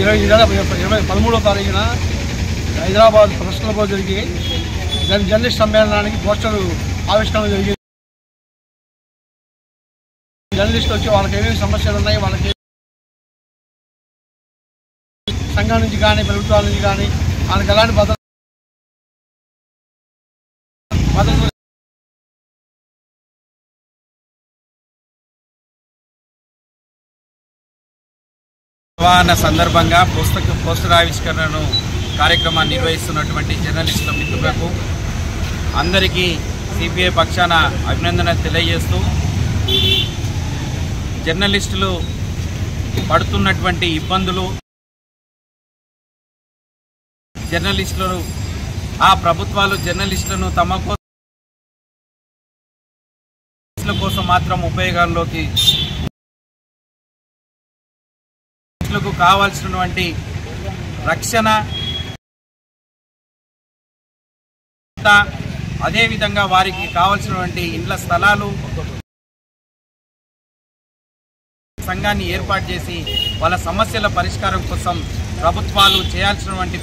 13వ తారీఖున హైదరాబాద్ ప్రెస్ క్లబ్లో జరిగి జర్నలిస్ట్ సమ్మేళనానికి పోస్టర్ ఆవిష్కరణ జరిగింది. జర్నలిస్టులు వచ్చి వాళ్ళకి ఏమేమి సమస్యలు ఉన్నాయి, వాళ్ళకి సంఘం నుంచి కానీ ప్రభుత్వాల నుంచి కానీ వాళ్ళకి ఎలాంటి భద్రత సందర్భంగా పోస్టర్ ఆవిష్కరణను కార్యక్రమాన్ని నిర్వహిస్తున్నటువంటి జర్నలిస్టుల మిత్రులకు అందరికీ సిపిఐ పక్షాన అభినందన తెలియజేస్తూ, జర్నలిస్టులు పడుతున్నటువంటి ఇబ్బందులు, జర్నలిస్టులు ఆ ప్రభుత్వాలు జర్నలిస్టులను తమ కోసం మాత్రం ఉపయోగంలోకి కావాల్సినటువంటి రక్షణ, అదేవిధంగా వారికి కావాల్సినటువంటి ఇండ్ల స్థలాలు సంఘాన్ని ఏర్పాటు చేసి వాళ్ళ సమస్యల పరిష్కారం కోసం ప్రభుత్వాలు చేయాల్సినటువంటి